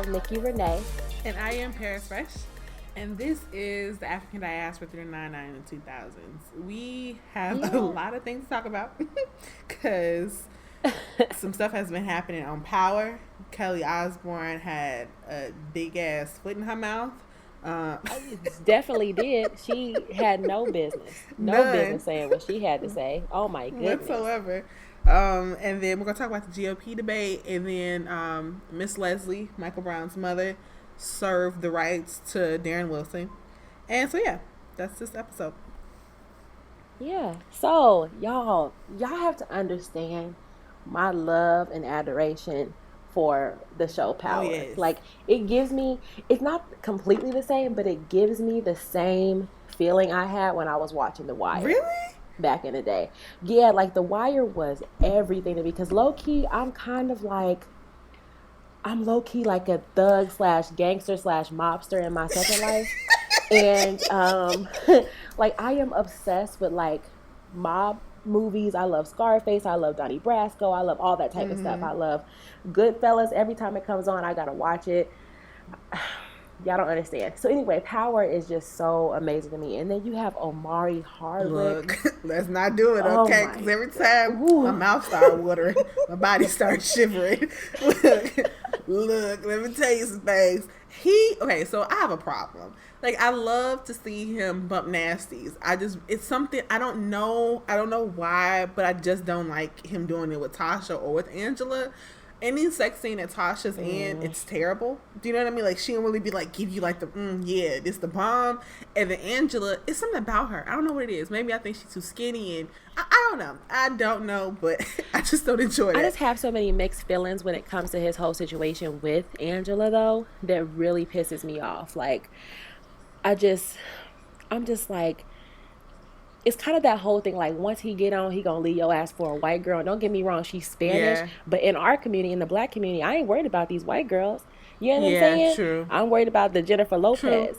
Nikki Renee. And I am Paris Fresh. And this is the African Diaspora through the 99 and 2000s. We have a lot of things to talk about because some stuff has been happening on Power. Kelly Osbourne had a big ass foot in her mouth. Definitely did. She had no business. No business saying what she had to say. Oh my goodness. Whatsoever. And then we're going to talk about the GOP debate. And then Miss Leslie, Michael Brown's mother, served the rights to Darren Wilson. And so, yeah, that's this episode. Yeah. So, y'all have to understand my love and adoration for the show Power. Oh, yes. Like, it gives me, it's not completely the same, but it gives me the same feeling I had when I was watching The Wire. Really? Back in the day. Yeah, like The Wire was everything to me because low-key, I'm low-key like a thug / gangster / mobster in my second life. And like I am obsessed with like mob movies. I love Scarface. I love Donnie Brasco. I love all that type of stuff. I love Goodfellas. Every time it comes on, I gotta watch it. Y'all don't understand. So anyway, Power is just so amazing to me. And then you have Omari Hardwick. Look, let's not do it, okay? Because every time my mouth starts watering, my body starts shivering. Look, let me tell you some things. So I have a problem. Like, I love to see him bump nasties. It's something, I don't know why, but I just don't like him doing it with Tasha or with Angela. Any sex scene that Tasha's in, it's terrible. Do you know what I mean? Like, she don't really be like, give you like the, yeah, this the bomb. And then Angela, it's something about her. I don't know what it is. Maybe I think she's too skinny and I don't know, but I just don't enjoy it. I just have so many mixed feelings when it comes to his whole situation with Angela, though, that really pisses me off. Like, I'm just like, it's kind of that whole thing, like, once he get on, he gonna leave your ass for a white girl. Don't get me wrong, she's Spanish, but in our community, in the black community, I ain't worried about these white girls. You know what I'm saying? True. I'm worried about the Jennifer Lopez.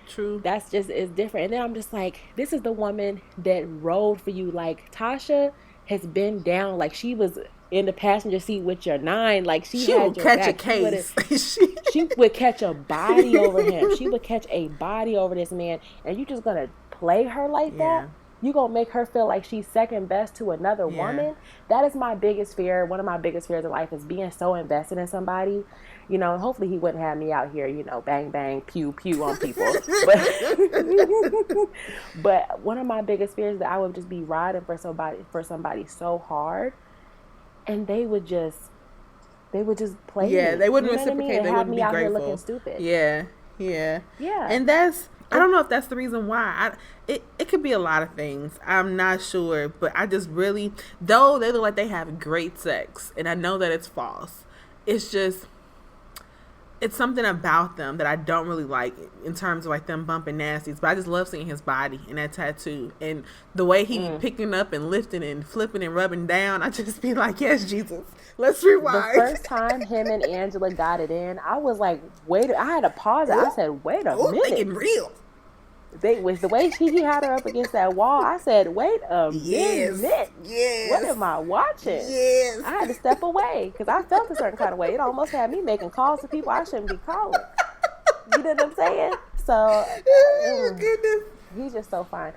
True. That's just, it's different. And then I'm just like, this is the woman that rode for you. Like, Tasha has been down, like, she was in the passenger seat with your 9. Like, she had would your catch back. a case. She would catch a body over him. She would catch a body over this man. And you just gonna play her like that? You gonna make her feel like she's second best to another woman? That is my biggest fear. One of my biggest fears in life is being so invested in somebody. You know, hopefully he wouldn't have me out here, you know, bang, bang, pew, pew on people. But one of my biggest fears is that I would just be riding for somebody so hard, and they would just play me. They wouldn't reciprocate. I mean? They have wouldn't me be out grateful. Here looking stupid. Yeah. And I don't know if that's the reason why. It could be a lot of things. I'm not sure, but I just really, though they look like they have great sex, and I know that it's false. It's something about them that I don't really like in terms of like them bumping nasties, but I just love seeing his body and that tattoo and the way he picking up and lifting and flipping and rubbing down. I just be like, yes, Jesus, let's rewind. The first time him and Angela got it in, I was like, I had to pause it. I said, wait a minute. They getting real. With the way he had her up against that wall, I said, wait a minute. Yes. What am I watching? Yes. I had to step away because I felt a certain kind of way. It almost had me making calls to people I shouldn't be calling. You know what I'm saying? So, goodness. He's just so fine.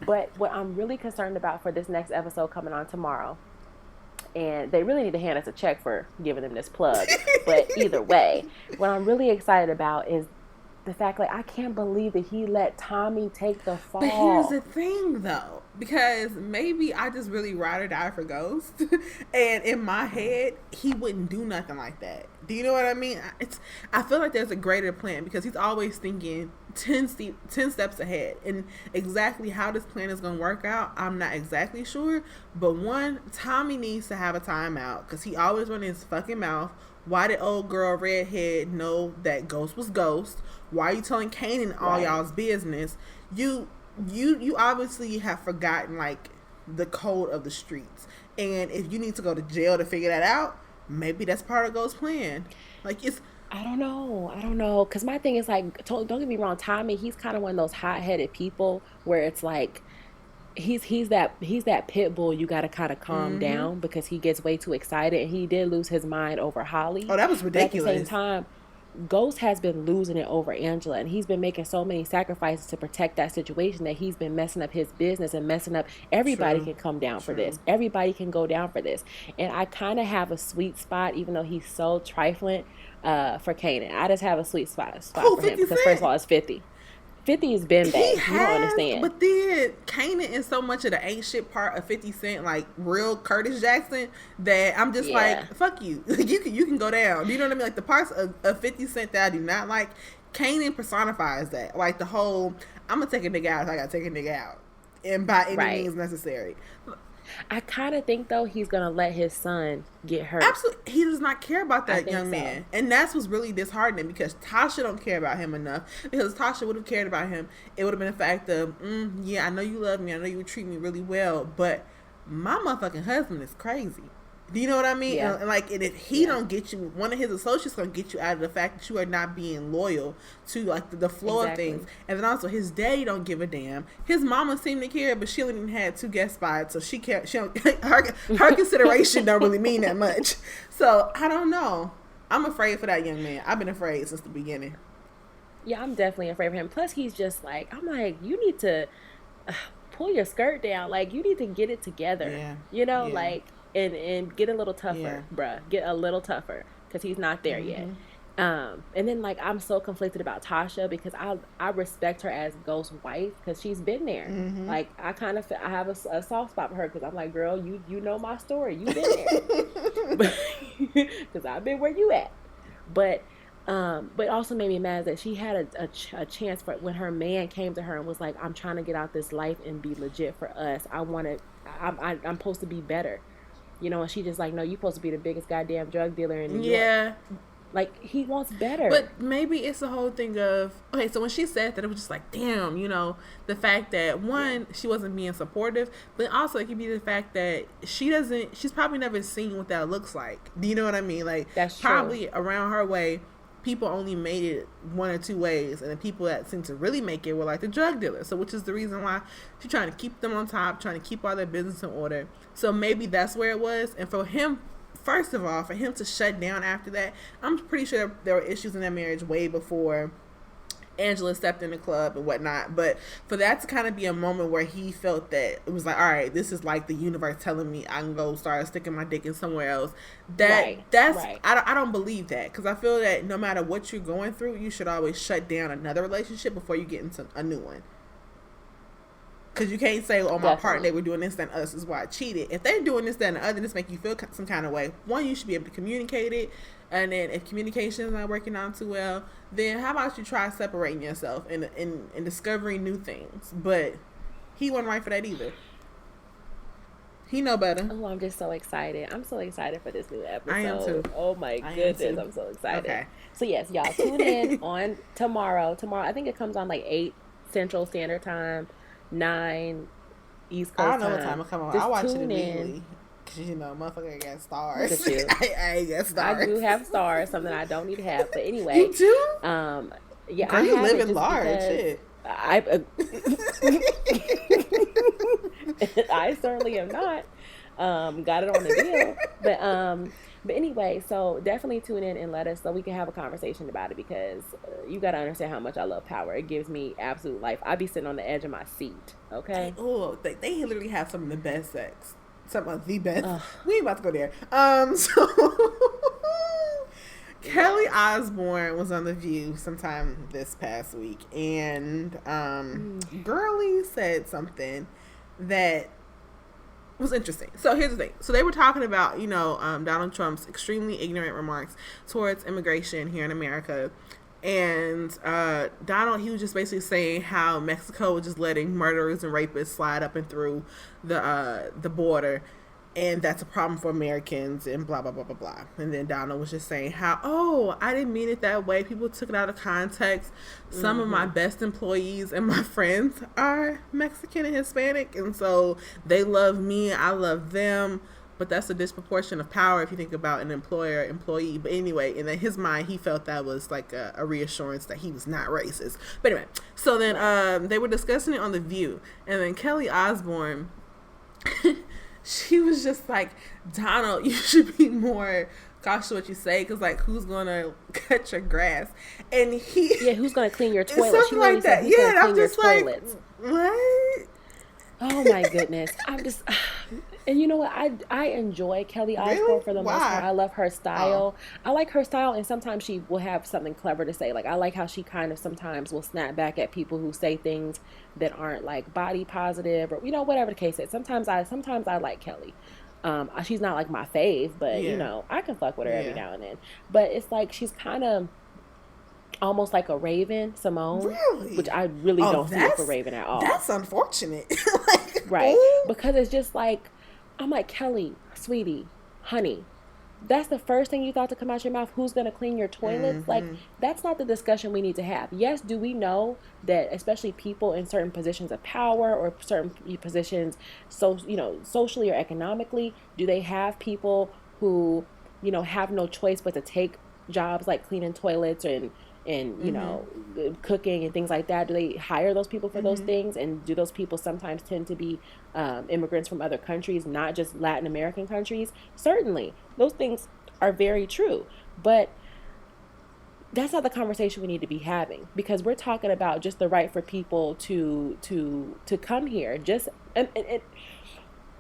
But what I'm really concerned about for this next episode coming on tomorrow, and they really need to hand us a check for giving them this plug, but either way, what I'm really excited about is the fact, like, I can't believe that he let Tommy take the fall. But here's the thing, though, because maybe I just really ride or die for Ghost, and in my head, he wouldn't do nothing like that. Do you know what I mean? I feel like there's a greater plan because he's always thinking 10 steps ahead, and exactly how this plan is going to work out, I'm not exactly sure. But one, Tommy needs to have a timeout because he always runs his fucking mouth. Why did old girl Redhead know that Ghost was Ghost? Why are you telling Kanan all y'all's business? You obviously have forgotten like the code of the streets, and if you need to go to jail to figure that out, maybe that's part of Ghost's plan. Like, it's I don't know, because my thing is like, don't get me wrong, Tommy, he's kind of one of those hot-headed people where it's like he's that pit bull you got to kind of calm down because he gets way too excited, and he did lose his mind over Holly. Oh, that was ridiculous. But at the same time, Ghost has been losing it over Angela, and he's been making so many sacrifices to protect that situation that he's been messing up his business and messing up. Everybody True. can come down for True. this. Everybody can go down for this. And I kind of have a sweet spot, even though he's so trifling, for Kanan. I just have a sweet spot Who, for him 50 because first Cent? of all, it's 50. 50 has been He bad. You don't has, understand. but then Kanan is so much of the ain't shit part of 50 Cent, like real Curtis Jackson, that I'm just Yeah. like, fuck you. You can go down. Do you know what I mean? Like the parts of 50 Cent that I do not like, Kanan personifies that. Like the whole, I'm gonna take a nigga out, so I gotta take a nigga out, and by any Right. means necessary. I kind of think though he's gonna let his son get hurt. Absolutely, he does not care about I that think young so. man, and that's what's really disheartening because Tasha don't care about him enough. Because if Tasha would have cared about him, it would have been the fact of, yeah, I know you love me, I know you would treat me really well, but my motherfucking husband is crazy. Do you know what I mean? Yeah. And like, and if he don't get you, one of his associates gonna get you out of the fact that you are not being loyal to like the flow Exactly. of things. And then also his daddy don't give a damn. His mama seemed to care, but she only even had 2 guest spots, so she can't. She don't, her consideration don't really mean that much. So I don't know. I'm afraid for that young man. I've been afraid since the beginning. Yeah, I'm definitely afraid of him. Plus, he's just like, I'm like, you need to pull your skirt down. Like, you need to get it together. Yeah. You know, Yeah. like, and get a little tougher, Yeah. bruh. Get a little tougher because he's not there yet. And then like I'm so conflicted about Tasha because I respect her as Ghost's wife because she's been there. Like I kind of I have a soft spot for her because I'm like, girl, you know my story, you've been there because I've been where you at. But also made me mad that she had a chance for when her man came to her and was like, I'm trying to get out this life and be legit for us. I'm supposed to be better. You know, and she just like, no, you're supposed to be the biggest goddamn drug dealer in New York. Yeah. Like, he wants better. But maybe it's the whole thing of, okay, so when she said that, it was just like, damn, you know, the fact that, one, she wasn't being supportive, but also it could be the fact that she's probably never seen what that looks like. Do you know what I mean? Like, That's true. probably around her way, people only made it 1 or 2 ways, and the people that seem to really make it were like the drug dealers. So, which is the reason why she's trying to keep them on top, trying to keep all their business in order. So maybe that's where it was. And for him, first of all, for him to shut down after that, I'm pretty sure there were issues in that marriage way before Angela stepped in the club and whatnot. But for that to kind of be a moment where he felt that it was like, all right, this is like the universe telling me I can go start sticking my dick in somewhere else. That's right. I don't believe that, because I feel that no matter what you're going through, you should always shut down another relationship before you get into a new one. Because you can't say, oh, my partner, they were doing this, that, and other, this is why I cheated. If they're doing this, that, and the other, this make you feel some kind of way. One, you should be able to communicate it. And then if communication is not working out too well, then how about you try separating yourself and discovering new things. But he wasn't right for that either. He know better. Oh, I'm just so excited. I'm so excited for this new episode. I am too. Oh my goodness, I'm so excited. Okay. So yes, y'all tune in on tomorrow. Tomorrow, I think it comes on like 8 Central Standard Time, 9 East Coast time. I don't know what time it come on. Just I watch it tune immediately. Because, you know, motherfucker ain't got stars. Look at you. I ain't got stars. I do have stars, something I don't need to have. But anyway. You do? Yeah, girl, I you have living large. Shit. I certainly am not. Got it on the deal. But anyway, so definitely tune in and let us so we can have a conversation about it, because you got to understand how much I love power. It gives me absolute life. I be sitting on the edge of my seat, okay? They literally have some of the best sex. Some of the best. We ain't about to go there. So Kelly Osbourne was on The View sometime this past week, and Girlie said something that was interesting. So here's the thing. So they were talking about, you know, Donald Trump's extremely ignorant remarks towards immigration here in America. And Donald, he was just basically saying how Mexico was just letting murderers and rapists slide up and through the border, and that's a problem for Americans, and blah, blah, blah, blah, blah. And then Donald was just saying how, oh, I didn't mean it that way. People took it out of context. Some of my best employees and my friends are Mexican and Hispanic, and so they love me, I love them. But that's a disproportion of power if you think about an employer-employee. But anyway, and in his mind, he felt that was like a reassurance that he was not racist. But anyway, so then they were discussing it on The View. And then Kelly Osbourne, she was just like, Donald, you should be more cautious what you say, because like, who's gonna cut your grass? And who's gonna clean your toilet? Something like that. Yeah, and I'm just like, toilets? What? Oh my goodness. I'm just, and you know what? I enjoy Kelly Osbourne Really? for the most Why? part. I love her style. I like her style, and sometimes she will have something clever to say. Like, I like how she kind of sometimes will snap back at people who say things that aren't like body positive, or, you know, whatever the case is. Sometimes I like Kelly. She's not like my fave, but Yeah. you know, I can fuck with her every Yeah. now and then. But it's like she's kind of almost like a Raven, Simone, Really? which I really don't see it for Raven at all. That's unfortunate. Like, Right. ooh. Because it's just like, I'm like, Kelly, sweetie, honey, that's the first thing you thought to come out your mouth. Who's going to clean your toilets? Like, that's not the discussion we need to have. Yes, do we know that especially people in certain positions of power or certain positions, so, you know, socially or economically, do they have people who, you know, have no choice but to take jobs like cleaning toilets and you know, cooking and things like that? Do they hire those people for those things? And do those people sometimes tend to be immigrants from other countries, not just Latin American countries? Certainly, those things are very true. But that's not the conversation we need to be having, because we're talking about just the right for people to come here. Just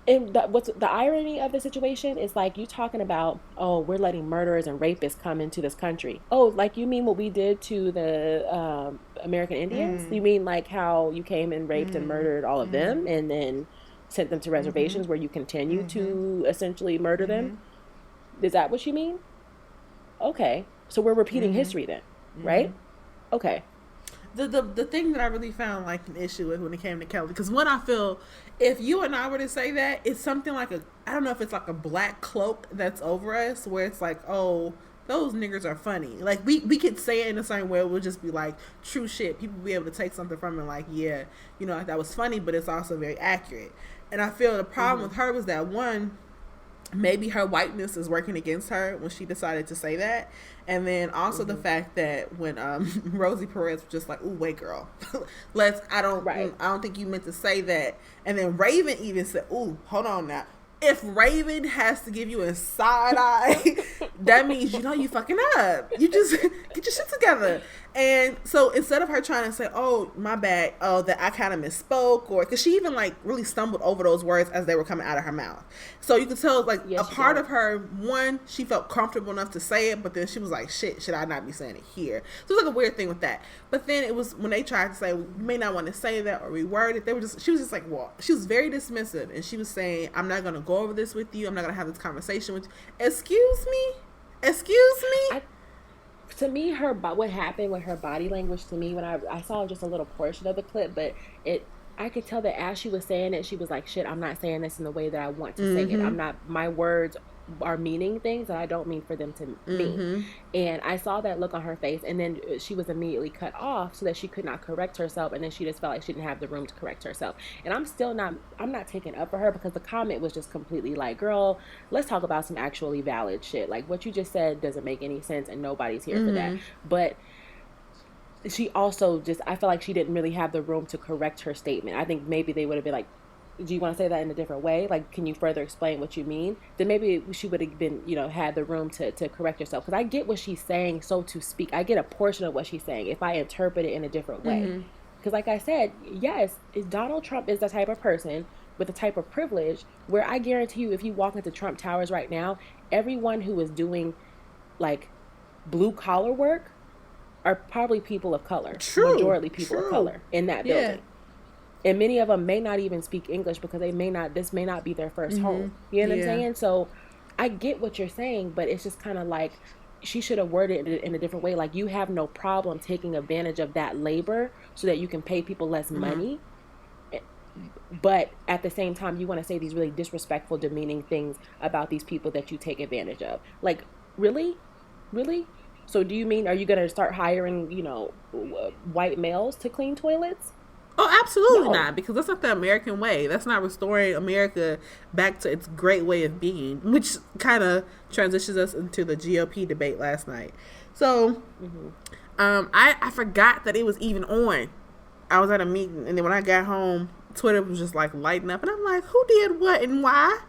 and what's the irony of the situation is, like, you talking about, oh, we're letting murderers and rapists come into this country. Oh, like, you mean what we did to the American Indians? You mean like how you came and raped and murdered all of them and then sent them to reservations where you continue to essentially murder them? Is that what you mean? Okay, so we're repeating history then, right? Okay. The thing that I really found like an issue with when it came to Kelly, because when I feel, if you and I were to say that, it's something like I don't know if it's like a black cloak that's over us, where it's like, oh, those niggers are funny. Like, we could say it in the same way. It would just be like true shit. People be able to take something from it, like, yeah, you know, like, that was funny, but it's also very accurate. And I feel the problem with her was that, one, maybe her whiteness is working against her when she decided to say that. And then also the fact that when Rosie Perez was just like, ooh, wait, girl, I don't think you meant to say that. And then Raven even said, ooh, hold on now. If Raven has to give you a side eye, that means you know you fucking up. You just get your shit together. And so instead of her trying to say, oh, my bad, oh, that I kind of misspoke, or because she even like really stumbled over those words as they were coming out of her mouth. So you could tell, like, a part of her, one, she felt comfortable enough to say it, but then she was like, shit, should I not be saying it here? So it was like a weird thing with that. But then it was when they tried to say, we may not want to say that or reword it, she was just like, well, she was very dismissive, and she was saying, I'm not going to go over this with you. I'm not going to have this conversation with you. Excuse me? To me, what happened with her body language, to me, when I saw just a little portion of the clip, but I could tell that as she was saying it, she was like, shit, I'm not saying this in the way that I want to say it. My words are meaning things that I don't mean for them to mean. And I saw that look on her face, and then she was immediately cut off so that she could not correct herself, and then she just felt like she didn't have the room to correct herself. And I'm not taking up for her, because the comment was just completely like, girl, let's talk about some actually valid shit. Like, what you just said doesn't make any sense, and nobody's here for that. But she also I feel like she didn't really have the room to correct her statement. I think maybe they would have been like, do you want to say that in a different way? Like, can you further explain what you mean? Then maybe she would have been, you know, had the room to correct herself. Because I get what she's saying, so to speak. I get a portion of what she's saying if I interpret it in a different way. Because like I said, yes, Donald Trump is the type of person with the type of privilege where I guarantee you, if you walk into Trump Towers right now, everyone who is doing like blue collar work are probably people of color. Majority people of color in that building. And many of them may not even speak English, because this may not be their first home. You know what I'm saying? So I get what you're saying, but it's just kind of like, she should have worded it in a different way. Like, you have no problem taking advantage of that labor so that you can pay people less money. But at the same time, you want to say these really disrespectful, demeaning things about these people that you take advantage of. Like, really? Really? So do you mean, are you going to start hiring, you know, white males to clean toilets? Oh, absolutely not, because that's not the American way. That's not restoring America back to its great way of being, which kind of transitions us into the GOP debate last night. So, I forgot that it was even on. I was at a meeting, and then when I got home, Twitter was just like lighting up, and I'm like, who did what and why?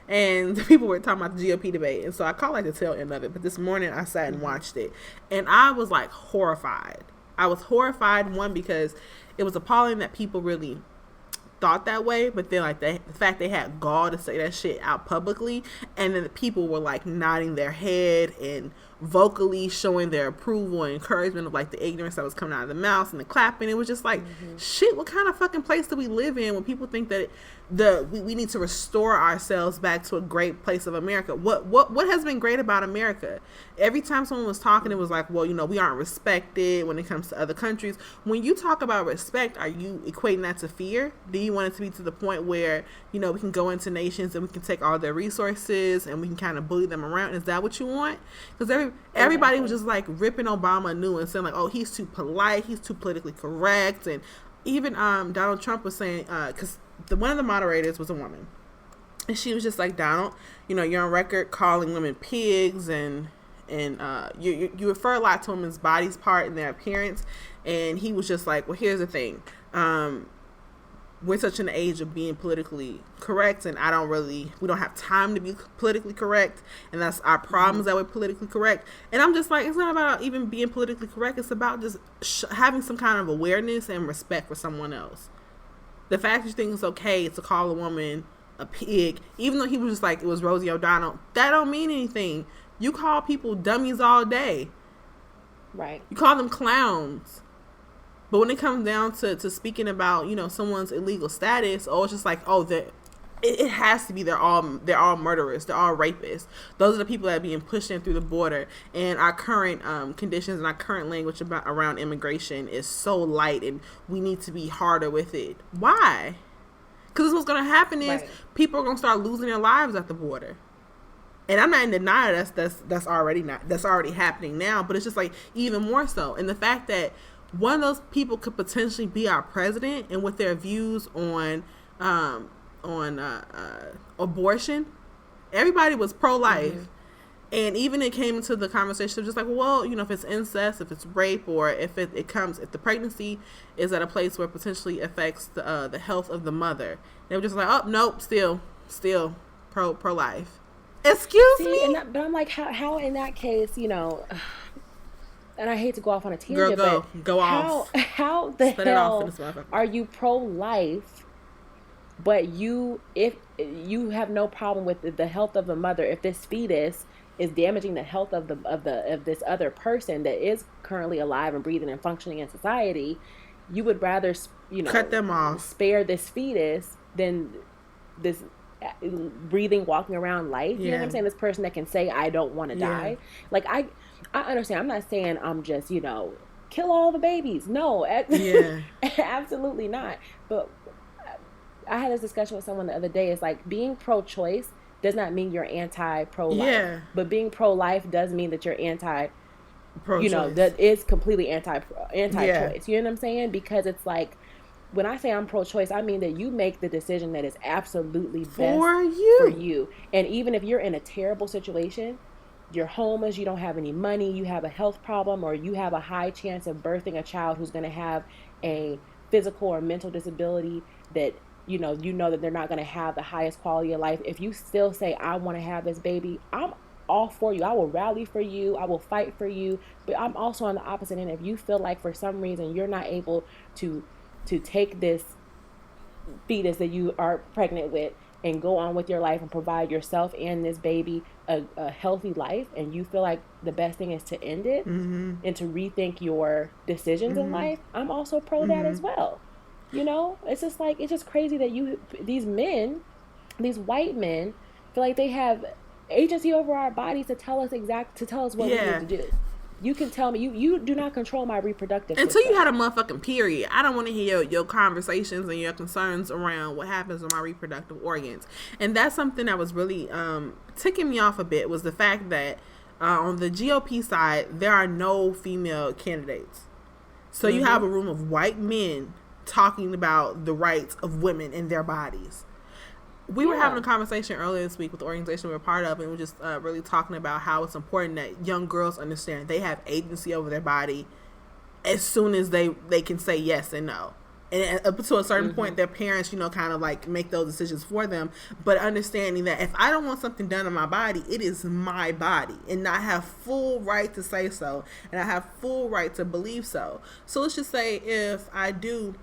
and the people were talking about the GOP debate. And so I caught like the tail end of it. But this morning I sat and watched it, and I was like horrified. I was horrified, one, because it was appalling that people really thought that way, but then like the fact they had gall to say that shit out publicly, and then the people were like nodding their head and vocally showing their approval and encouragement of like the ignorance that was coming out of the mouth and the clapping. It was just like, shit, what kind of fucking place do we live in when people think that we need to restore ourselves back to a great place of America? What has been great about America? Every time someone was talking, it was like, well, we aren't respected when it comes to other countries. When you talk about respect, are you equating that to fear? Do you want it to be to the point where, we can go into nations and we can take all their resources and we can kind of bully them around? Is that what you want? Because everybody was just like ripping Obama new and saying like, oh, he's too polite, he's too politically correct. And even Donald Trump was saying, because one of the moderators was a woman, and she was just like, Donald, you're on record calling women pigs, and you refer a lot to women's bodies part and their appearance. And he was just like, well, here's the thing, we're such an age of being politically correct, and we don't have time to be politically correct, and that's our problems that we're politically correct. And I'm just like, it's not about even being politically correct, it's about just having some kind of awareness and respect for someone else. The fact that you think it's okay to call a woman a pig, even though he was just like, it was Rosie O'Donnell, that don't mean anything. You call people dummies all day. Right. You call them clowns. But when it comes down to speaking about, someone's illegal status, it's just like, it has to be they're all murderers, they're all rapists. Those are the people that are being pushed in through the border. And our current conditions and our current language around immigration is so light, and we need to be harder with it. Why? Because what's going to happen is people are going to start losing their lives at the border. And I'm not in denial that's already happening now, but it's just like even more so. And the fact that one of those people could potentially be our president, and with their views on abortion, everybody was pro-life. And even it came into the conversation of just like, well, if it's incest, if it's rape, or if if the pregnancy is at a place where it potentially affects the health of the mother, they were just like, oh nope, still pro-life. Excuse me. But I'm like, how in that case, and I hate to go off on a tangent, but go off. How the hell are you pro-life, but if you have no problem with the health of the mother, if this fetus is damaging the health of this other person that is currently alive and breathing and functioning in society, you would rather cut them off, spare this fetus than this breathing, walking around life. You know what I'm saying? This person that can say, I don't want to die. Like I understand. I'm not saying I'm just, kill all the babies. No, absolutely not. But I had this discussion with someone the other day. It's like, being pro-choice does not mean you're anti-pro-life. Yeah. But being pro-life does mean that you're pro-choice. That is completely anti-choice. Yeah. You know what I'm saying? Because it's like, when I say I'm pro-choice, I mean that you make the decision that is absolutely best for you. And even if you're in a terrible situation, you're homeless, you don't have any money, you have a health problem, or you have a high chance of birthing a child who's going to have a physical or mental disability that you know that they're not going to have the highest quality of life. If you still say, I want to have this baby, I'm all for you. I will rally for you. I will fight for you. But I'm also on the opposite end. If you feel like for some reason you're not able to take this fetus that you are pregnant with and go on with your life and provide yourself and this baby a healthy life, and you feel like the best thing is to end it and to rethink your decisions in life, I'm also pro that as well. It's just like, it's just crazy that these white men feel like they have agency over our bodies to tell us what we need to do. You can tell me you do not control my reproductive until system. You had a motherfucking period. I don't want to hear your conversations and your concerns around what happens with my reproductive organs. And that's something that was really ticking me off a bit, was the fact that on the GOP side there are no female candidates. So you have a room of white men talking about the rights of women in their bodies. We were having a conversation earlier this week with the organization we were part of, and we were just really talking about how it's important that young girls understand they have agency over their body as soon as they can say yes and no. And up to a certain point, their parents, kind of like make those decisions for them. But understanding that if I don't want something done on my body, it is my body. And I have full right to say so. And I have full right to believe so. So let's just say if I do,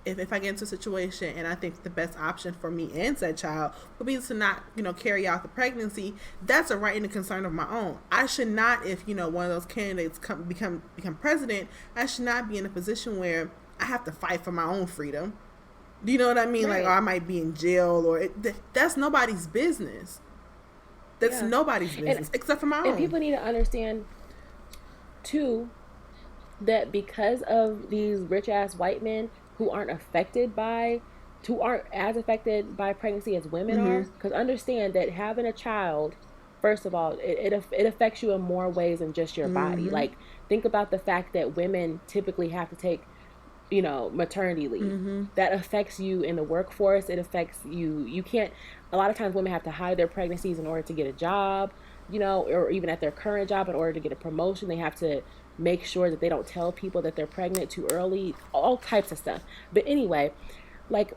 if I get into a situation and I think the best option for me and said child would be to not, carry out the pregnancy, that's a right and a concern of my own. I should not, if, one of those candidates become president, I should not be in a position where I have to fight for my own freedom. Do you know what I mean? Right. Like, or I might be in jail, or that's nobody's business. That's nobody's business except for my own. And people need to understand, too, that because of these rich ass white men who aren't as affected by pregnancy as women are, because understand that having a child, first of all, it affects you in more ways than just your body. Like, think about the fact that women typically have to take maternity leave. That affects you in the workforce. It affects you can't, a lot of times women have to hide their pregnancies in order to get a job, or even at their current job in order to get a promotion. They have to make sure that they don't tell people that they're pregnant too early, all types of stuff. But anyway, like,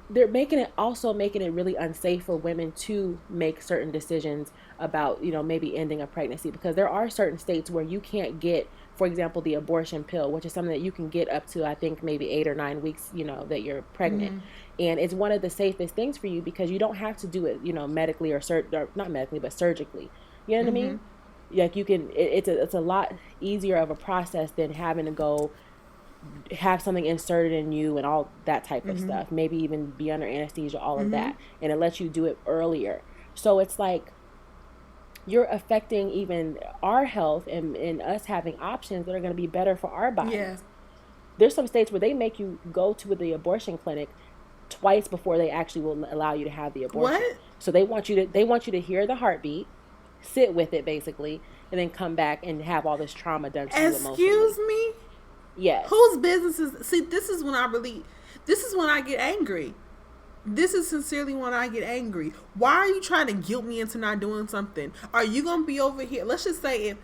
they're making it really unsafe for women to make certain decisions about, maybe ending a pregnancy, because there are certain states where you can't get, for example, the abortion pill, which is something that you can get up to, I think, maybe 8 or 9 weeks, that you're pregnant. And it's one of the safest things for you because you don't have to do it, medically or not medically, but surgically. You know what I mean? Like, you can, it's a lot easier of a process than having to go have something inserted in you and all that type of stuff. Maybe even be under anesthesia, all of that. And it lets you do it earlier. So it's like, you're affecting even our health and us having options that are going to be better for our bodies. Yeah. There's some states where they make you go to the abortion clinic twice before they actually will allow you to have the abortion. What? So they want you to hear the heartbeat, sit with it basically, and then come back and have all this trauma done to you emotionally. Excuse me? Yes. Whose business is... See, this is when I get angry. This is sincerely when I get angry. Why are you trying to guilt me into not doing something? Are you going to be over here? Let's just say if,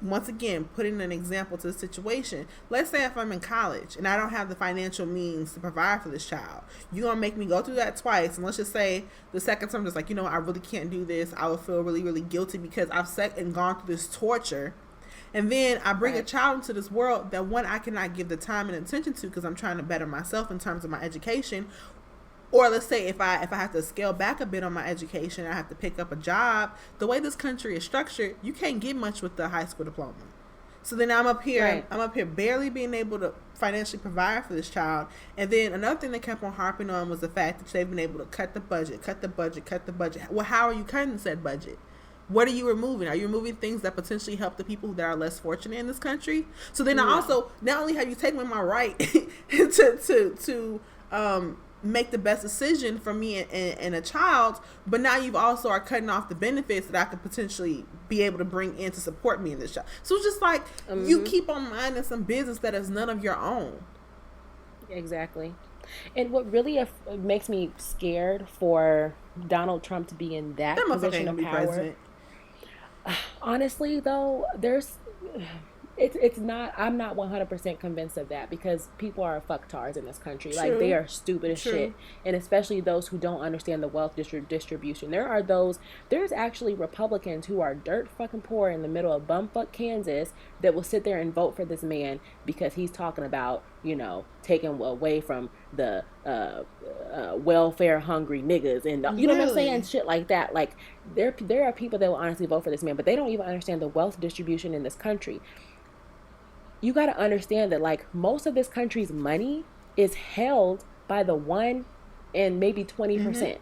once again, putting an example to the situation. Let's say if I'm in college and I don't have the financial means to provide for this child. You're going to make me go through that twice. And let's just say the second time I'm just like, I really can't do this. I would feel really, really guilty because I've sat and gone through this torture. And then I bring a child into this world that, one, I cannot give the time and attention to because I'm trying to better myself in terms of my education. Or let's say if I have to scale back a bit on my education, I have to pick up a job. The way this country is structured, you can't get much with the high school diploma. So then I'm up here barely being able to financially provide for this child. And then another thing they kept on harping on was the fact that they've been able to cut the budget. Well, how are you cutting said budget? What are you removing? Are you removing things that potentially help the people that are less fortunate in this country? So then I also, not only have you taken my right to make the best decision for me and a child, but now you've also are cutting off the benefits that I could potentially be able to bring in to support me in this job. So it's just like you keep on minding some business that is none of your own. Exactly. And what really makes me scared for Donald Trump to be in that position of power, honestly though, it's not, I'm not 100% convinced of that, because people are fucktards in this country. True. Like, they are stupid as shit. And especially those who don't understand the wealth distribution. There's actually Republicans who are dirt fucking poor in the middle of bumfuck Kansas that will sit there and vote for this man because he's talking about, taking away from the welfare hungry niggas and you know what I'm saying, shit like that. Like, there are people that will honestly vote for this man, but they don't even understand the wealth distribution in this country. You got to understand that, like, most of this country's money is held by the 1% and maybe 20%.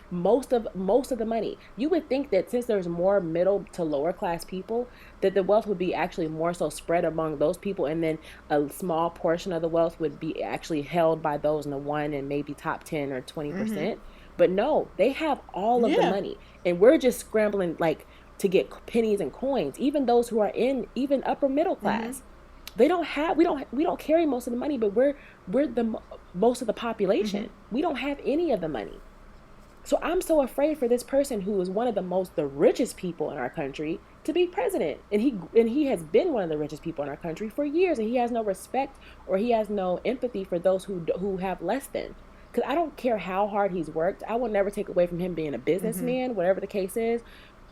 Most of the money. You would think that since there's more middle to lower class people, that the wealth would be actually more so spread among those people, and then a small portion of the wealth would be actually held by those in the 1% and maybe top 10 or 20%. But no, they have all of the money, and we're just scrambling like to get pennies and coins. Even those who are in even upper middle class. They don't have, we don't carry most of the money, but we're the most of the population. We don't have any of the money. So I'm so afraid for this person who is one of the richest people in our country to be president, and he has been one of the richest people in our country for years, and he has no respect or he has no empathy for those who have less than. Because I don't care how hard he's worked, I will never take away from him being a businessman, whatever the case is,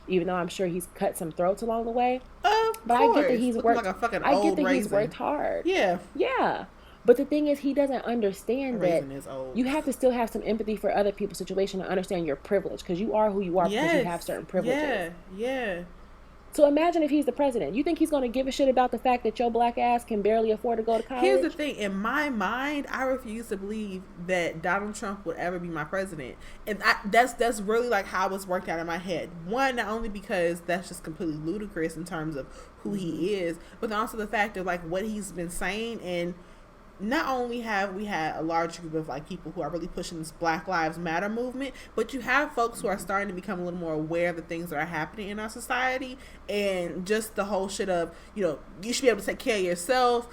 even though I'm sure he's cut some throats along the way. But I get that he's worked. Like a fucking I get old that raisin. he's worked hard. Yeah. Yeah. But the thing is, he doesn't understand that Raisin is old. you have to still have some empathy for other people's situation to understand your privilege, because you are who you are because you have certain privileges. Yeah. So imagine if he's the president. You think he's going to give a shit about the fact that your black ass can barely afford to go to college? Here's the thing. In my mind, I refuse to believe that Donald Trump would ever be my president. And that's really like how it's worked out in my head. One, not only because that's just completely ludicrous in terms of who he is, but also the fact of like what he's been saying. And not only have we had a large group of like people who are really pushing this Black Lives Matter movement, but you have folks who are starting to become a little more aware of the things that are happening in our society, and just the whole shit of, you know, you should be able to take care of yourself.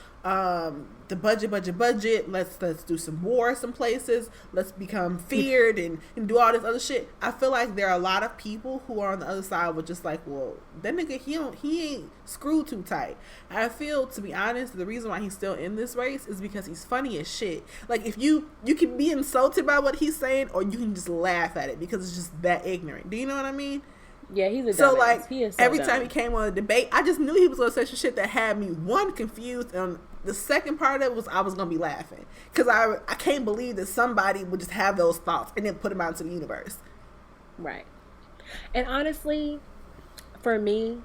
The budget. Let's do some war some places. Let's become feared and do all this other shit. I feel like there are a lot of people who are on the other side with just like, well, that nigga, he ain't screwed too tight. I feel, to be honest, the reason why he's still in this race is because he's funny as shit. Like, if you can be insulted by what he's saying, or you can just laugh at it because it's just that ignorant. Do you know what I mean? Yeah, he's a dumbass. So like, he is so every dumb. time he came on a debate, I just knew he was going to say some shit that had me, one, confused, and the second part of it was I was going to be laughing. Because I can't believe that somebody would just have those thoughts and then put them out into the universe. Right. And honestly, for me,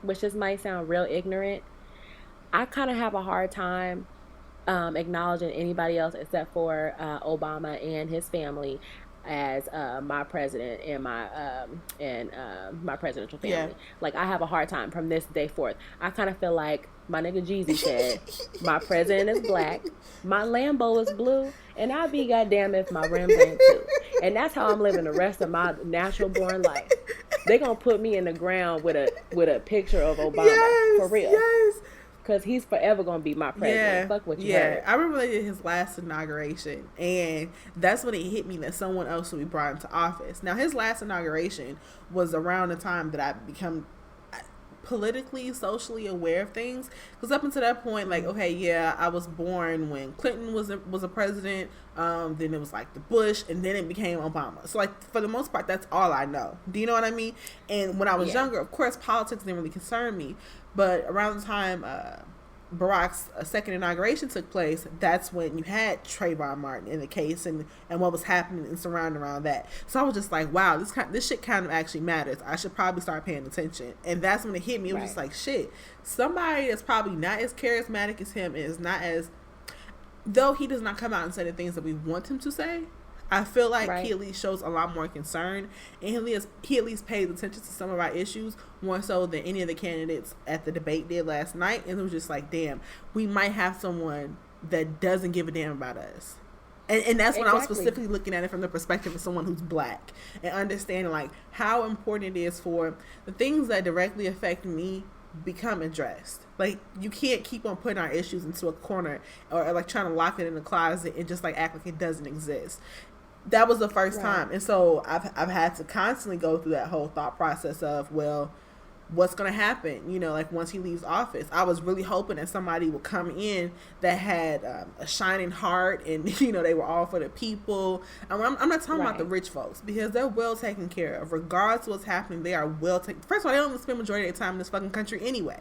which this might sound real ignorant, I kind of have a hard time acknowledging anybody else except for Obama and his family as my president and my presidential family. Yeah. Like, I have a hard time from this day forth. I kind of feel like my nigga Jeezy said, my president is black, my Lambo is blue, and I'll be goddamn if my rims ain't too. And that's how I'm living the rest of my natural born life. They gonna put me in the ground with a picture of Obama, for real. Yes. Because he's forever going to be my president. Yeah, Fuck what you heard. I remember they did his last inauguration, and that's when it hit me that someone else would be brought into office. Now, his last inauguration was around the time that I become politically, socially aware of things. Because up until that point, like, okay, yeah, I was born when Clinton was a president. Then it was like the Bush, and then it became Obama. So like, for the most part, that's all I know. Do you know what I mean? And when I was younger, of course, politics didn't really concern me. But around the time Barack's second inauguration took place, that's when you had Trayvon Martin in the case and what was happening and surrounding around that. So I was just like, wow, this shit kind of actually matters. I should probably start paying attention. And that's when it hit me. It was just like, shit, somebody that's probably not as charismatic as him is not as, though he does not come out and say the things that we want him to say, I feel like he at least shows a lot more concern, and he at least pays attention to some of our issues more so than any of the candidates at the debate did last night. And it was just like, damn, we might have someone that doesn't give a damn about us. And that's when I was specifically looking at it from the perspective of someone who's black and understanding like how important it is for the things that directly affect me become addressed. Like, you can't keep on putting our issues into a corner or like trying to lock it in the closet and just like act like it doesn't exist. That was the first time. And so I've had to constantly go through that whole thought process of, well, what's going to happen, you know, like once he leaves office. I was really hoping that somebody would come in that had a shining heart and, you know, they were all for the people. And I'm not talking about the rich folks, because they're well taken care of. Regardless of what's happening, they are well taken. First of all, they don't spend majority of their time in this fucking country anyway.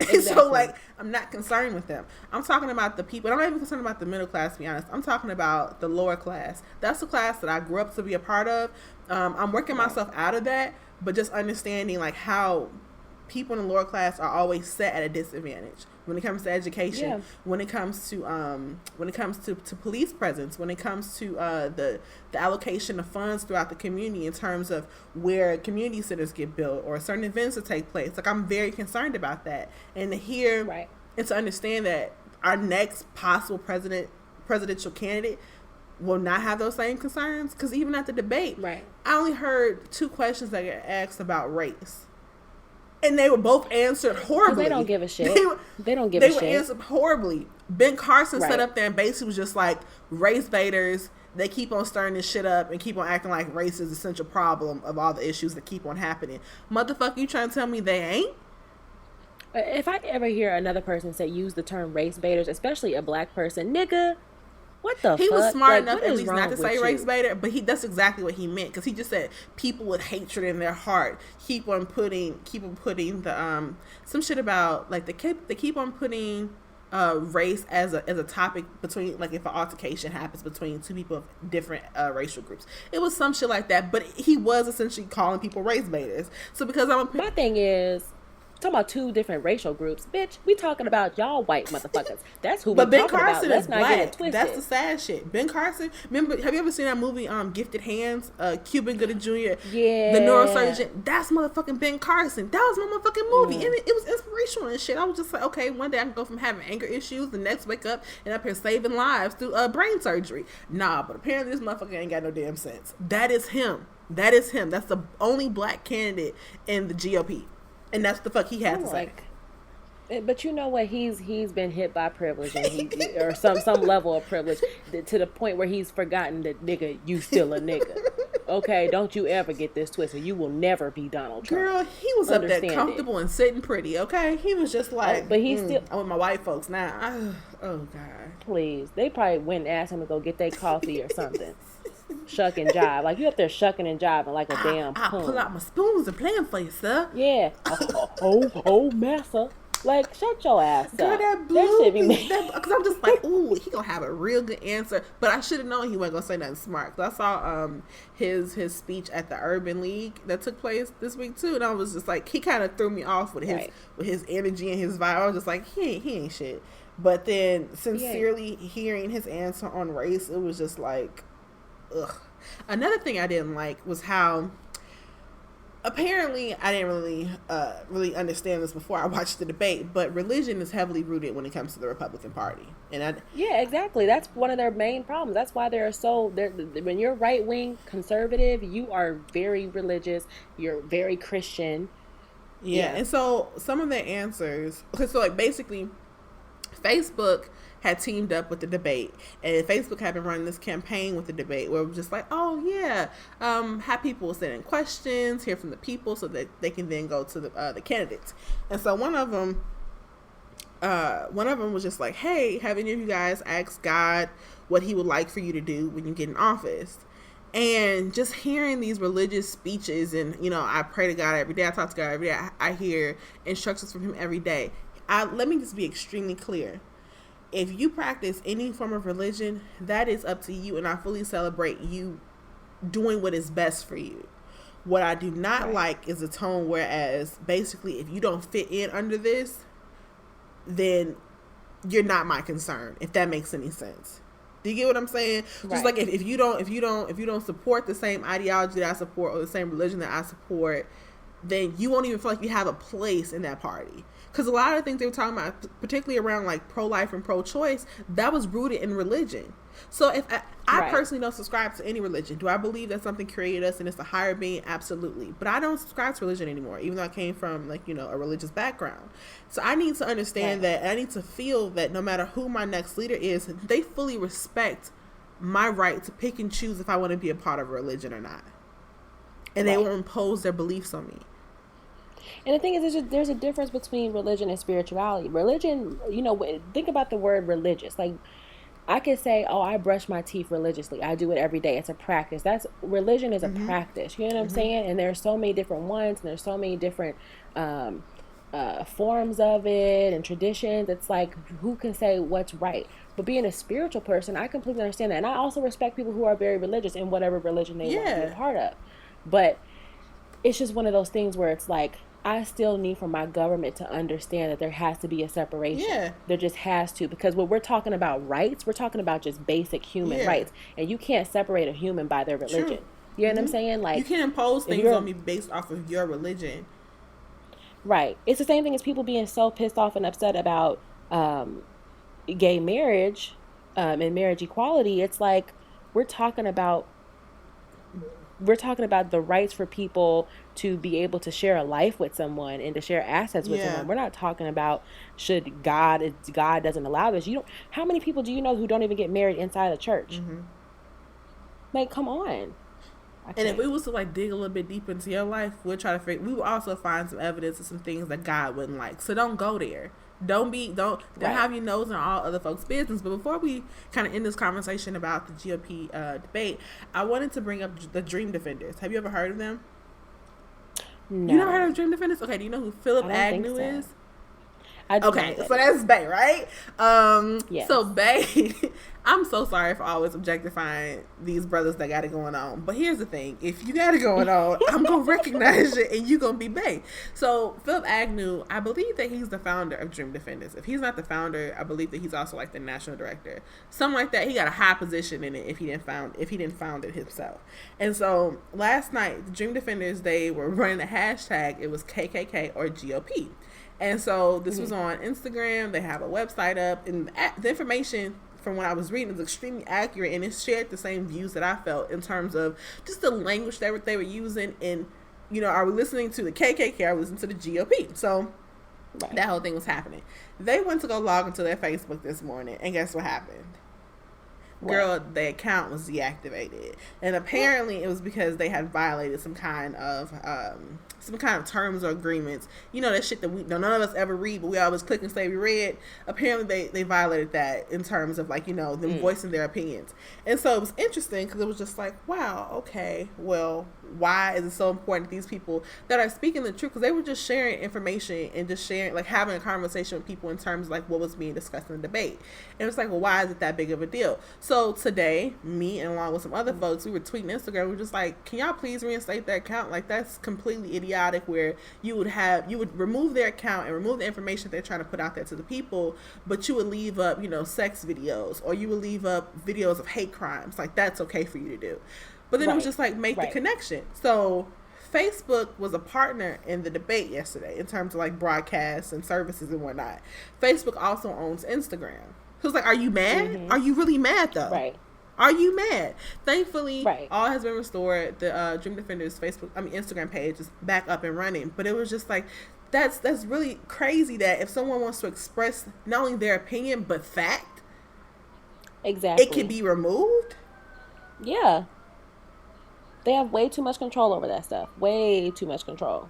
Exactly. So, like, I'm not concerned with them. I'm talking about the people. I'm not even concerned about the middle class, to be honest. I'm talking about the lower class. That's the class that I grew up to be a part of. I'm working myself out of that, but just understanding, like, how people in the lower class are always set at a disadvantage when it comes to education, when it comes to police presence, when it comes to the allocation of funds throughout the community in terms of where community centers get built or certain events that take place. Like, I'm very concerned about that. And to hear and to understand that our next possible presidential candidate will not have those same concerns. Because even at the debate, I only heard 2 questions that get asked about race. And they were both answered horribly. They don't give a shit. They were answered horribly. Ben Carson sat up there and basically was just like, race baiters, they keep on stirring this shit up and keep on acting like race is the central problem of all the issues that keep on happening. Motherfucker, you trying to tell me they ain't? If I ever hear another person use the term race baiters, especially a black person, nigga, what the fuck? He was smart like, enough at least not to say race baiter, but that's exactly what he meant, because he just said people with hatred in their heart keep on putting the some shit about like they keep on putting race as a topic between, like, if an altercation happens between two people of different racial groups. It was some shit like that, but he was essentially calling people race baiters. So because my thing is, talking about two different racial groups, bitch. We talking about y'all white motherfuckers. That's who. But Ben Carson is black. That's the sad shit. Ben Carson. Remember? Have you ever seen that movie, Gifted Hands? Cuba Gooding Jr. Yeah. The neurosurgeon. That's motherfucking Ben Carson. That was my motherfucking movie, and it was inspirational and shit. I was just like, okay, one day I can go from having anger issues, the next wake up and up here saving lives through brain surgery. Nah, but apparently this motherfucker ain't got no damn sense. That is him. That's the only black candidate in the GOP. And that's the fuck he had to say. But you know what? He's been hit by privilege, and or some level of privilege to the point where he's forgotten that, nigga, you still a nigga. Okay, don't you ever get this twisted. You will never be Donald Trump. Girl, he was up there comfortable and sitting pretty. Okay, he was just like, but he's still. I'm with my white folks now. Oh God, please. They probably went and asked him to go get their coffee or something. Shuck and jive. Like, you up there shucking and jiving like a damn I pull out my spoons and playing for you, sir. Yeah. Oh, massa. Like, shut your ass Girl, up. that blew me. Because I'm just like, ooh, he gonna have a real good answer. But I should have known he wasn't gonna say nothing smart. Because I saw his speech at the Urban League that took place this week too, and I was just like, he kind of threw me off with his energy and his vibe. I was just like, he ain't shit. But then sincerely hearing his answer on race, it was just like, ugh. Another thing I didn't like was how apparently I didn't really understand this before I watched the debate, but religion is heavily rooted when it comes to the Republican Party. Yeah, exactly. That's one of their main problems. That's why when you're right wing conservative, you are very religious. You're very Christian. Yeah. And so some of the answers, so like basically Facebook had teamed up with the debate, and Facebook had been running this campaign with the debate where it was just like, oh yeah, have people send in questions, hear from the people, so that they can then go to the candidates. And so one of them was just like, hey, have any of you guys asked God what he would like for you to do when you get in office? And just hearing these religious speeches, and I pray to God every day, I talk to God every day, I hear instructions from him every day. Let me just be extremely clear. If you practice any form of religion, that is up to you, and I fully celebrate you doing what is best for you. What I do not like is a tone whereas basically if you don't fit in under this, then you're not my concern, if that makes any sense. Do you get what I'm saying? Right. Just like if you don't support the same ideology that I support or the same religion that I support, then you won't even feel like you have a place in that party. Because a lot of the things they were talking about, particularly around like pro-life and pro-choice, that was rooted in religion. So if I personally don't subscribe to any religion. Do I believe that something created us and it's a higher being? Absolutely. But I don't subscribe to religion anymore, even though I came from a religious background. So I need to understand that, and I need to feel that no matter who my next leader is, they fully respect my right to pick and choose if I want to be a part of a religion or not. And they won't impose their beliefs on me. And the thing is, there's a difference between religion and spirituality. Religion, think about the word religious. Like, I could say, oh, I brush my teeth religiously. I do it every day. It's a practice. Religion is a practice. You know what I'm saying? And there's so many different ones, and there's so many different forms of it and traditions. It's like, who can say what's right? But being a spiritual person, I completely understand that. And I also respect people who are very religious in whatever religion they want to be a part of. But it's just one of those things where it's like, I still need for my government to understand that there has to be a separation. Yeah. There just has to. Because when we're talking about rights, we're talking about just basic human rights. And you can't separate a human by their religion. True. You know what I'm saying? Like, you can't impose things on me based off of your religion. Right. It's the same thing as people being so pissed off and upset about gay marriage and marriage equality. It's like, we're talking about the rights for people to be able to share a life with someone and to share assets with someone. We're not talking about should God doesn't allow this. How many people do you know who don't even get married inside a church? Like, come on. And if we was to like dig a little bit deeper into your life, we'll try to figure. We will also find some evidence of some things that God wouldn't like. So don't go there. Don't have your nose in all other folks' business. But before we kind of end this conversation about the GOP debate, I wanted to bring up the Dream Defenders. Have you ever heard of them? No. You never heard of Dream Defenders? Okay, do you know who Philip Agnew is? Okay, so that's Bay, right? Yes. So Bay, I'm so sorry for always objectifying these brothers that got it going on. But here's the thing. If you got it going on, I'm going to recognize it and you going to be Bay. So Philip Agnew, I believe that he's the founder of Dream Defenders. If he's not the founder, I believe that he's also like the national director. Something like that. He got a high position in it if he didn't found it himself. And so last night, the Dream Defenders, they were running a hashtag. It was KKK or GOP. And so this was on Instagram. They have a website up, and the information from what I was reading is extremely accurate, and it shared the same views that I felt in terms of just the language that they were using. And, you know, are we listening to the KKK? Are we listening to the GOP? So that whole thing was happening. They went to go log into their Facebook this morning, and guess what happened? Girl, the account was deactivated, and apparently it was because they had violated some kind of terms or agreements. You know, that shit that none of us ever read, but we always click and say we read. Apparently they violated that in terms of, like, you know, them voicing their opinions. And so it was interesting because it was just like, wow, okay, well, why is it so important that these people that are speaking the truth? Because they were just sharing information and just sharing, like, having a conversation with people in terms of, like, what was being discussed in the debate. And it's like, well, why is it that big of a deal? So today, me and along with some other folks, we were tweeting Instagram. We were just like, can y'all please reinstate that account? Like, that's completely idiotic, where you would remove their account and remove the information they're trying to put out there to the people, but you would leave up, you know, sex videos, or you would leave up videos of hate crimes. Like, that's okay for you to do. But then it was just like, make the connection. So Facebook was a partner in the debate yesterday in terms of, like, broadcasts and services and whatnot. Facebook also owns Instagram. So it's like, are you mad? Are you really mad though? Right. Are you mad? Thankfully, all has been restored. The Dream Defenders Instagram page is back up and running. But it was just like, that's really crazy that if someone wants to express not only their opinion but fact, exactly, it can be removed. Yeah. They have way too much control over that stuff. Way too much control.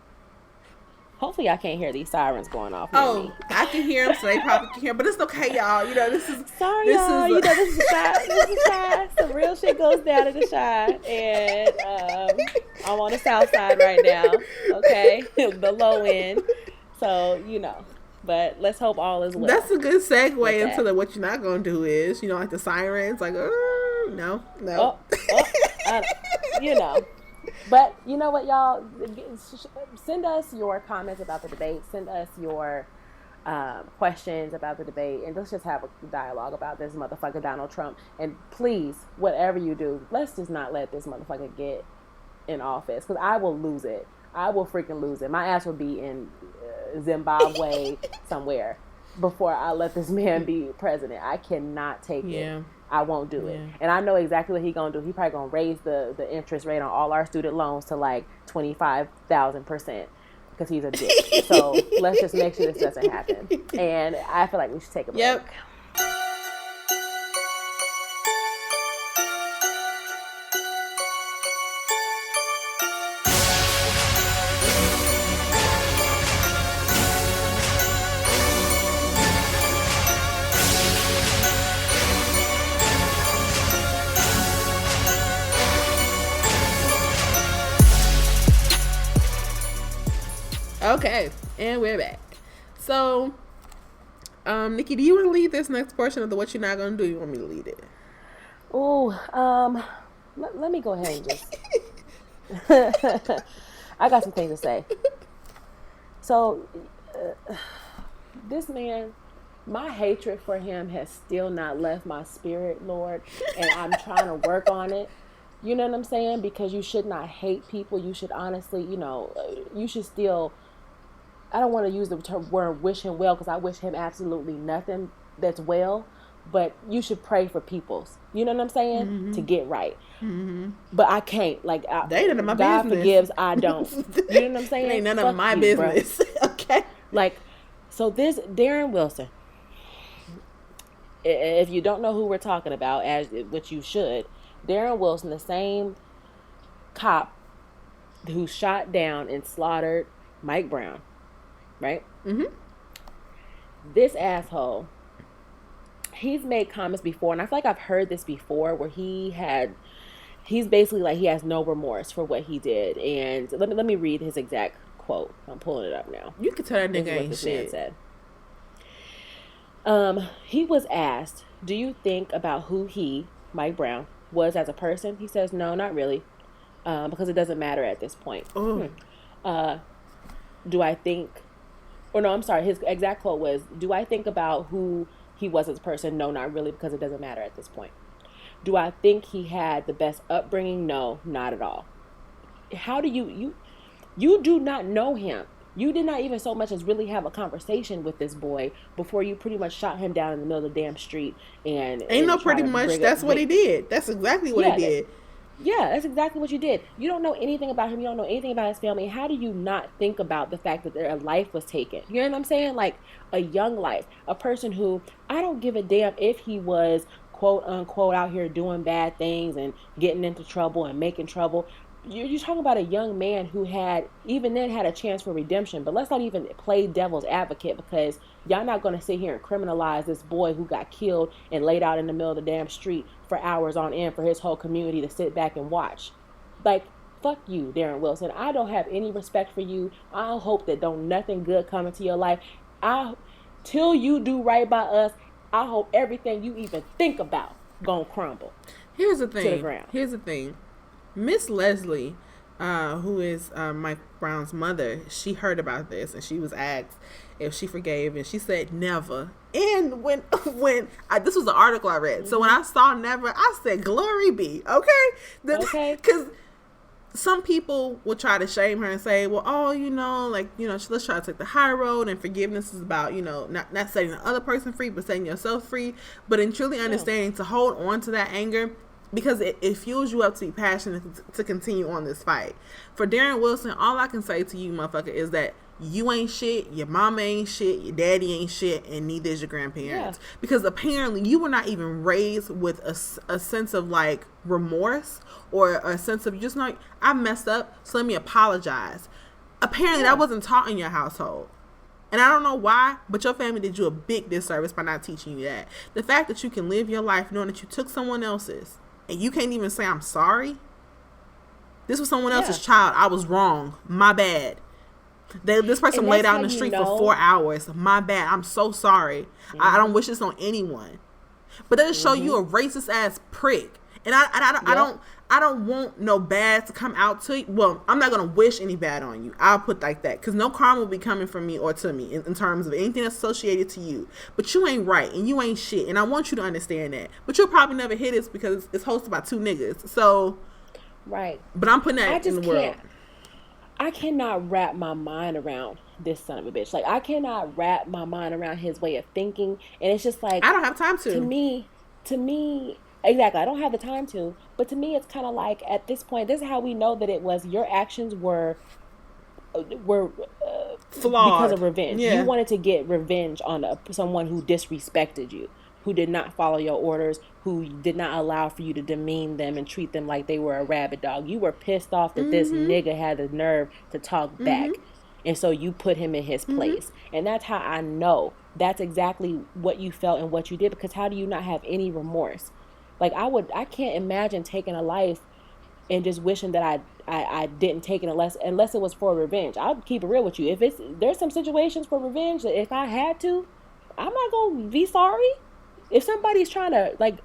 Hopefully I can't hear these sirens going off. Oh, I can hear them, so they probably can hear. But it's okay, y'all. You know, this is... Sorry, y'all. You know, this is Shy. This is Shy. Some real shit goes down in the Shy. And I'm on the south side right now. Okay? The low end. So, you know. But let's hope all is well. That's a good segue into the what you're not going to do is, you know, like the sirens. Like, no. You know. But you know what, y'all? Send us your comments about the debate. Send us your questions about the debate. And let's just have a dialogue about this motherfucker Donald Trump. And please, whatever you do, let's just not let this motherfucker get in office. Because I will lose it. I will freaking lose it. My ass will be in Zimbabwe somewhere before I let this man be president. I cannot take it. I won't do it. And I know exactly what he gonna do. He probably gonna raise the interest rate on all our student loans to like 25,000% because he's a dick. So let's just make sure this doesn't happen. And I feel like we should take a break. Yep. Okay, and we're back. So, Nikki, do you want to lead this next portion of the what you're not going to do? You want me to lead it? Oh, let me go ahead and just... I got some things to say. So, this man, my hatred for him has still not left my spirit, Lord, and I'm trying to work on it. You know what I'm saying? Because you should not hate people. You should honestly, you know, you should still... I don't want to use the word wish him well because I wish him absolutely nothing that's well, but you should pray for people's, you know what I'm saying, to get right. But I can't, like, they none of my God business. Forgives, I don't. You know what I'm saying? It ain't none of my business. Okay. Like, so this Darren Wilson, if you don't know who we're talking about, which you should, Darren Wilson, the same cop who shot down and slaughtered Mike Brown, right? Mm-hmm. This asshole, he's made comments before, and I feel like I've heard this before, where he's basically like he has no remorse for what he did. And let me read his exact quote. I'm pulling it up now. You can tell that nigga ain't shit. Man said. He was asked, "Do you think about who he, Mike Brown, was as a person?" He says, "No, not really, because it doesn't matter at this point." Do I think, or no, I'm sorry. His exact quote was, "Do I think about who he was as a person? No, not really, because it doesn't matter at this point." Do I think he had the best upbringing? No, not at all. How do you do not know him? You did not even so much as really have a conversation with this boy before you pretty much shot him down in the middle of the damn street. And ain't no pretty much. That's what he did. That's exactly what he did. Yeah, that's exactly what you did. You don't know anything about him. You don't know anything about his family. How do you not think about the fact that their life was taken? You know what I'm saying? Like a young life, a person who, I don't give a damn if he was quote unquote out here doing bad things and getting into trouble and making trouble. You're talking about a young man who had, even then, had a chance for redemption. But let's not even play devil's advocate, because y'all not going to sit here and criminalize this boy who got killed and laid out in the middle of the damn street for hours on end for his whole community to sit back and watch. Like, fuck you, Darren Wilson. I don't have any respect for you. I hope that don't nothing good come into your life. Till you do right by us, I hope everything you even think about gonna crumble. Here's the thing. To the ground. Miss Leslie, who is Mike Brown's mother, she heard about this and she was asked if she forgave, and she said never. And when this was the article I read, so when I saw never, I said glory be. Okay, because some people will try to shame her and say, well, let's try to take the high road, and forgiveness is about, not setting the other person free, but setting yourself free. But in truly understanding to hold on to that anger, because it fuels you up to be passionate to continue on this fight. For Darren Wilson, all I can say to you, motherfucker, is that you ain't shit, your mama ain't shit, your daddy ain't shit, and neither is your grandparents. Yeah. Because apparently you were not even raised with a sense of like remorse, or a sense of just like, I messed up, so let me apologize. Apparently that wasn't taught in your household. And I don't know why, but your family did you a big disservice by not teaching you that. The fact that you can live your life knowing that you took someone else's, and you can't even say, I'm sorry. This was someone else's child. I was wrong. My bad. This person laid out in the street for 4 hours. My bad. I'm so sorry. Mm-hmm. I don't wish this on anyone. But that just show you a racist ass prick. And I don't want no bad to come out to you. Well, I'm not going to wish any bad on you. I'll put like that. Because no karma will be coming from me or to me in terms of anything that's associated to you. But you ain't right. And you ain't shit. And I want you to understand that. But you'll probably never hit this because it's hosted by 2 niggas. So. Right. But I'm putting that in the world. I cannot wrap my mind around this son of a bitch. Like, I cannot wrap my mind around his way of thinking. And it's just like. I don't have time to. To me. Exactly. I don't have the time to. But to me, it's kind of like, at this point, this is how we know that it was your actions were flawed because of revenge. Yeah. You wanted to get revenge on someone who disrespected you, who did not follow your orders, who did not allow for you to demean them and treat them like they were a rabid dog. You were pissed off that this nigga had the nerve to talk back. And so you put him in his place. And that's how I know that's exactly what you felt and what you did, because how do you not have any remorse? Like, I can't imagine taking a life and just wishing that I didn't take it unless it was for revenge. I'll keep it real with you. There's some situations for revenge that if I had to, I'm not going to be sorry. If somebody's trying to like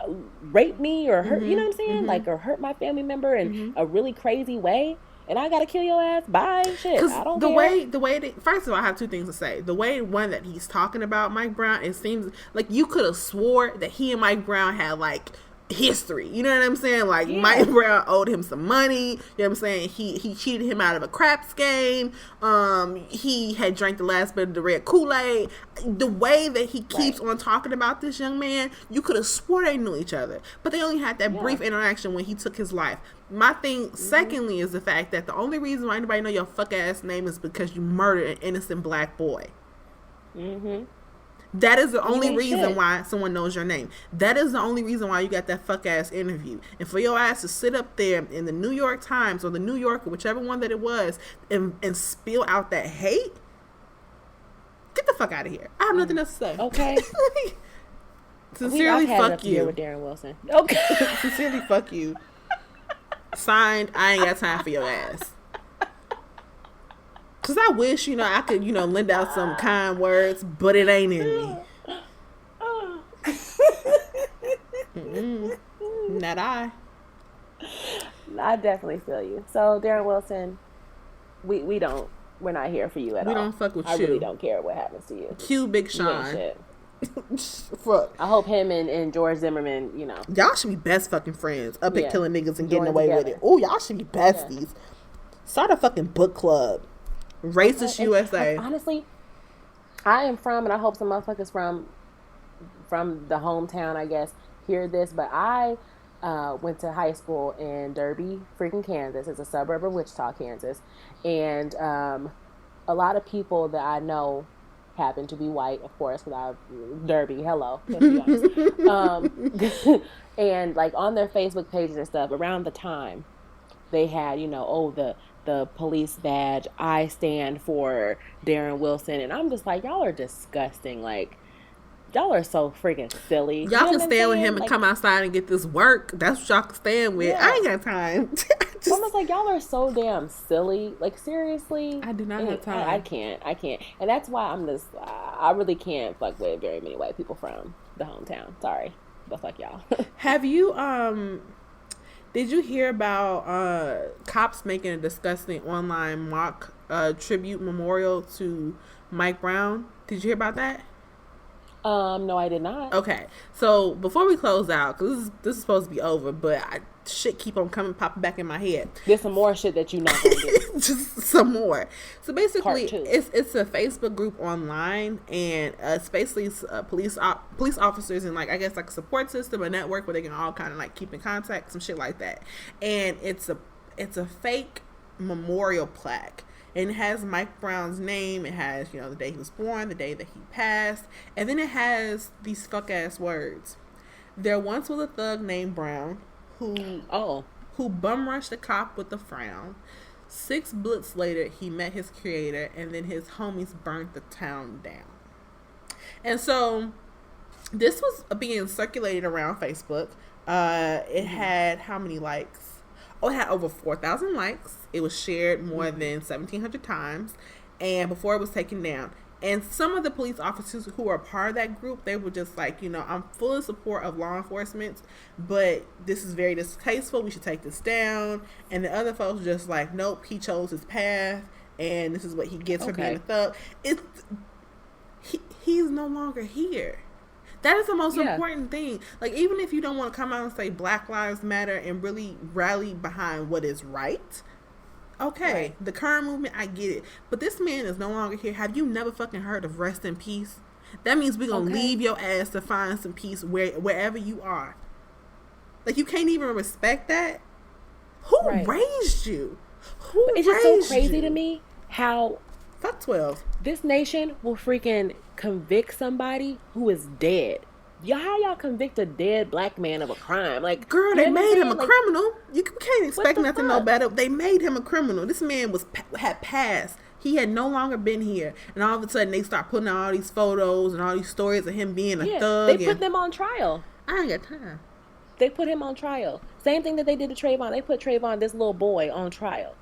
rape me or hurt, you know what I'm saying? Like, or hurt my family member in a really crazy way, and I got to kill your ass, bye, shit. I don't care. The way that, first of all, I have 2 things to say. The way one that he's talking about Mike Brown, it seems like you could have swore that he and Mike Brown had like history, you know what I'm saying? Like, Mike Brown owed him some money, you know what I'm saying? He cheated him out of a craps game. He had drank the last bit of the red Kool-Aid. The way that he keeps on talking about this young man, you could have swore they knew each other, but they only had that brief interaction when he took his life. My thing, secondly, is the fact that the only reason why anybody know your fuck ass name is because you murdered an innocent black boy. That is the You only ain't reason shit. why someone knows your name. That is the only reason why you got that fuck ass interview. And for your ass to sit up there in the New York Times or the New Yorker, whichever one that it was, and spill out that hate, get the fuck out of here. I have nothing else to say. Okay. Sincerely, I've had fuck enough to deal you. with Darren Wilson. Okay. Sincerely, fuck you. Signed, I ain't got time for your ass. Cause I wish, I could, lend out some kind words, but it ain't in me. Not I. I definitely feel you. So Darren Wilson, we're not here for you at all. We don't fuck with I you. really don't care what happens to you. Cue Big You ain't Sean. shit. Fuck. I hope him and George Zimmerman, Y'all should be best fucking friends up at Yeah. killing niggas and getting Join away with together. it. Oh, y'all should be besties. Start a fucking book club. Racist And, USA. honestly, I am from, and I hope some motherfuckers from the hometown, I guess, hear this, but I went to high school in Derby, freaking Kansas. It's a suburb of Wichita, Kansas. And a lot of people that I know happen to be white, of course, because Derby, hello, let's be honest. And like on their Facebook pages and stuff, around the time they had, the police badge, I stand for Darren Wilson. And I'm just like, y'all are disgusting. Like, y'all are so freaking silly. Y'all You know can what I'm stand with saying? him and Like, come outside and get this work. That's what y'all can stand with. Yeah. I ain't got time. I'm almost like, y'all are so damn silly. Like, seriously. I do not have time. I can't. And that's why I really can't fuck with very many white people from the hometown. Sorry. But fuck y'all. Have you, did you hear about cops making a disgusting online mock tribute memorial to Mike Brown? Did you hear about that? No, I did not. Okay, so before we close out, because this is supposed to be over, but shit keep on popping back in my head. There's some more shit that you're not gonna get. Just some more. So basically, Part 2. it's a Facebook group online, and it's basically police officers and like I guess like a support system, a network where they can all kind of like keep in contact, some shit like that. And it's a fake memorial plaque. And it has Mike Brown's name. It has, the day he was born, the day that he passed. And then it has these fuck ass words. There once was a thug named Brown who bum rushed a cop with a frown. 6 bullets later, he met his creator, and then his homies burnt the town down. And so this was being circulated around Facebook. It had how many likes? Oh, it had over 4,000 likes. It was shared more than 1,700 times, and before it was taken down. And some of the police officers who are part of that group, they were just like, I'm full in support of law enforcement, but this is very distasteful. We should take this down. And the other folks were just like, nope, he chose his path, and this is what he gets for being a thug. He's no longer here. That is the most important thing. Like, even if you don't want to come out and say Black Lives Matter and really rally behind what is right, okay, right. The current movement, I get it. But this man is no longer here. Have you never fucking heard of rest in peace? That means we're going to leave your ass to find some peace wherever you are. Like, you can't even respect that? Who raised you? It's just so crazy to me how... Fuck 12. This nation will freaking convict somebody who is dead. How y'all convict a dead black man of a crime? Like, girl, they made him a criminal. You can't expect nothing no better. They made him a criminal. This man had passed. He had no longer been here, and all of a sudden they start putting out all these photos and all these stories of him being a thug. They put them on trial. I ain't got time. They put him on trial. Same thing that they did to Trayvon. They put Trayvon, this little boy, on trial.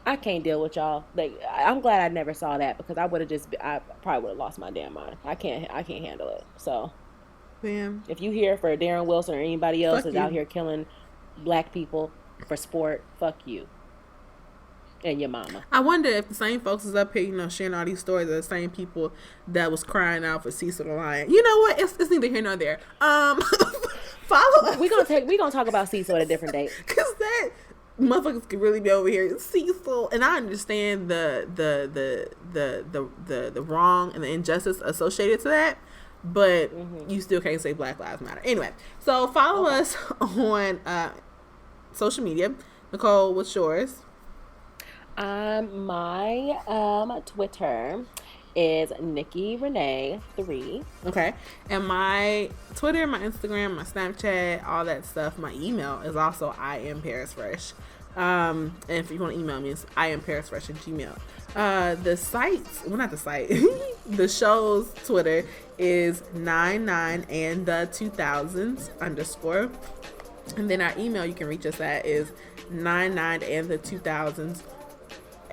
I can't deal with y'all. Like, I'm glad I never saw that, because I probably would have lost my damn mind. I can't handle it. So, Bam. If you hear for Darren Wilson or anybody else that's out here killing black people for sport, fuck you and your mama. I wonder if the same folks is up here, sharing all these stories are the same people that was crying out for Cecil the Lion. You know what? It's neither here nor there. Follow us. We gonna talk about Cecil at a different date. Cause that motherfuckers could really be over here. Cecil, and I understand the wrong and the injustice associated to that, but you still can't say Black Lives Matter. Anyway, so follow us on social media. Nicole, what's yours? My Twitter is Nikki Renee 3. Okay. And my Twitter, my Instagram, my Snapchat, all that stuff, my email is also I am Paris Fresh. And if you want to email me, it's IamParisFresh@gmail. The site's, well, not the site, the show's Twitter is 99 and the 2000's _ and then our email you can reach us at is 99 and the 2000's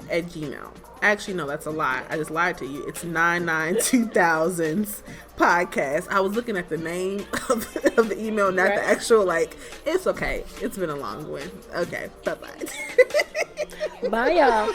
@gmail. Actually, no, that's a lie. I just lied to you. It's 99-2000's podcast. I was looking at the name of the email, not the actual, like, it's okay. It's been a long one. Okay, bye-bye. Bye, y'all.